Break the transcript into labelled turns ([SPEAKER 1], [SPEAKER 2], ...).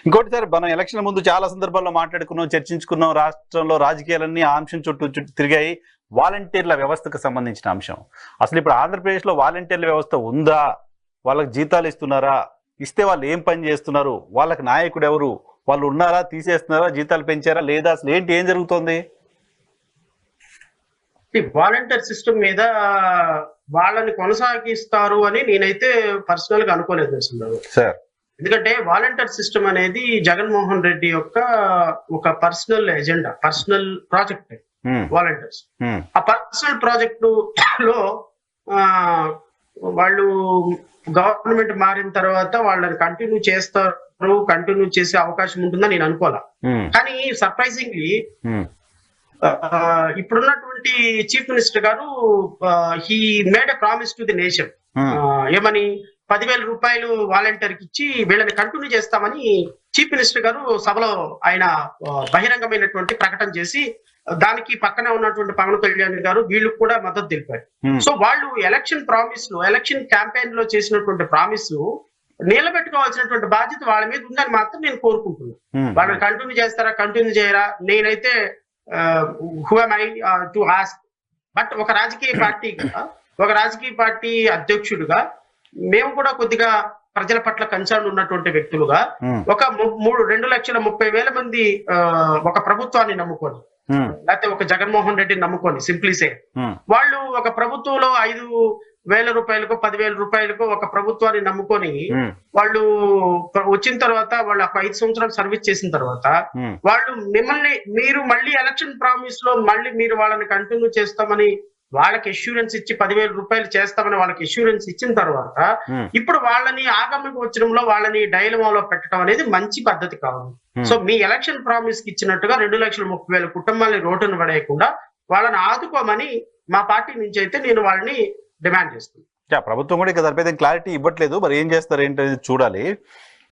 [SPEAKER 1] ఇంకోటి సార్, మనం ఎలక్షన్ ముందు చాలా సందర్భాల్లో మాట్లాడుకున్నాం, చర్చించుకున్నాం. రాష్ట్రంలో రాజకీయాలన్నీ ఆ అంశం చుట్టూ తిరిగాయి. వాలంటీర్ల వ్యవస్థకు సంబంధించిన అంశం. అసలు ఇప్పుడు ఆంధ్రప్రదేశ్ లో వాలంటీర్ల వ్యవస్థ ఉందా? వాళ్ళకి జీతాలు ఇస్తున్నారా? ఇస్తే వాళ్ళు ఏం పని చేస్తున్నారు? వాళ్ళకి నాయకుడు ఎవరు? వాళ్ళు ఉన్నారా? తీసేస్తున్నారా? జీతాలు పెంచారా లేదా? అసలు ఏం జరుగుతోంది?
[SPEAKER 2] వాలంటీర్ సిస్టమ్ మీద వాళ్ళని కొనసాగిస్తారు అని నేనైతే పర్సనల్ గా అనుకోలేదు
[SPEAKER 1] సార్.
[SPEAKER 2] ఎందుకంటే వాలంటీర్ సిస్టమ్ అనేది జగన్మోహన్ రెడ్డి యొక్క ఒక personal agenda, personal project volunteers. ఆ పర్సనల్ ప్రాజెక్ట్ లో వాళ్ళు గవర్నమెంట్ మారిన తర్వాత వాళ్ళని కంటిన్యూ చేస్తారు, కంటిన్యూ చేసే అవకాశం ఉంటుందని నేను అనుకోవాలా. కానీ సర్ప్రైజింగ్లీ ఇప్పుడున్నటువంటి చీఫ్ మినిస్టర్ గారు he made a promise to the nation. ఏమని? 10,000 రూపాయలు వాలంటీర్ కి ఇచ్చి వీళ్ళని కంటిన్యూ చేస్తామని చీఫ్ మినిస్టర్ గారు సభలో ఆయన బహిరంగమైనటువంటి ప్రకటన చేసి, దానికి పక్కనే ఉన్నటువంటి పవన్ కళ్యాణ్ గారు వీళ్ళు కూడా మద్దతు తెలిపారు. సో వాళ్ళు ఎలక్షన్ ప్రామిస్ లో, ఎలక్షన్ క్యాంపెయిన్ లో చేసినటువంటి ప్రామిస్ నిలబెట్టుకోవాల్సినటువంటి బాధ్యత వాళ్ళ మీద ఉందని మాత్రం నేను కోరుకుంటున్నాను. వాళ్ళని కంటిన్యూ చేస్తారా, కంటిన్యూ చేయరా, నేనైతే who am I to ask? But ఒక రాజకీయ పార్టీ అధ్యక్షుడిగా మేము కూడా కొద్దిగా ప్రజల పట్ల కన్సర్న్ ఉన్నటువంటి వ్యక్తులుగా ఒక 2,30,000 మంది ఒక ప్రభుత్వాన్ని నమ్ముకొని, లేకపోతే ఒక జగన్మోహన్ రెడ్డిని నమ్ముకొని, సింప్లీసే వాళ్ళు ఒక ప్రభుత్వంలో 5,000 రూపాయలకో 10,000 రూపాయలకో ఒక ప్రభుత్వాన్ని నమ్ముకొని వాళ్ళు వచ్చిన తర్వాత, వాళ్ళు 5 సంవత్సరాలు సర్వీస్ చేసిన తర్వాత వాళ్ళు మీరు మళ్ళీ ఎలక్షన్ ప్రామిస్ లో మళ్ళీ మీరు వాళ్ళని కంటిన్యూ చేస్తామని వాళ్ళకి అష్యూరెన్స్ ఇచ్చి 10,000 రూపాయలు చేస్తామని వాళ్ళకి అష్యూరెన్స్ ఇచ్చిన తర్వాత ఇప్పుడు వాళ్ళని ఆగమ గోచరంలో వాళ్ళని డైలమాలో పెట్టడం అనేది మంచి పద్ధతి కాదు. సో మీ ఎలక్షన్ ప్రామిస్ కి ఇచ్చినట్టుగా 2,30,000 కుటుంబాలని రోడ్డును పడేయకుండా వాళ్ళని ఆదుకోమని మా పార్టీ నుంచి అయితే నేను వాళ్ళని డిమాండ్ చేస్తున్నాను.
[SPEAKER 1] ప్రభుత్వం కూడా ఇక దానిపై క్లారిటీ ఇవ్వట్లేదు. మరి ఏం చేస్తారు ఏంటనేది చూడాలి.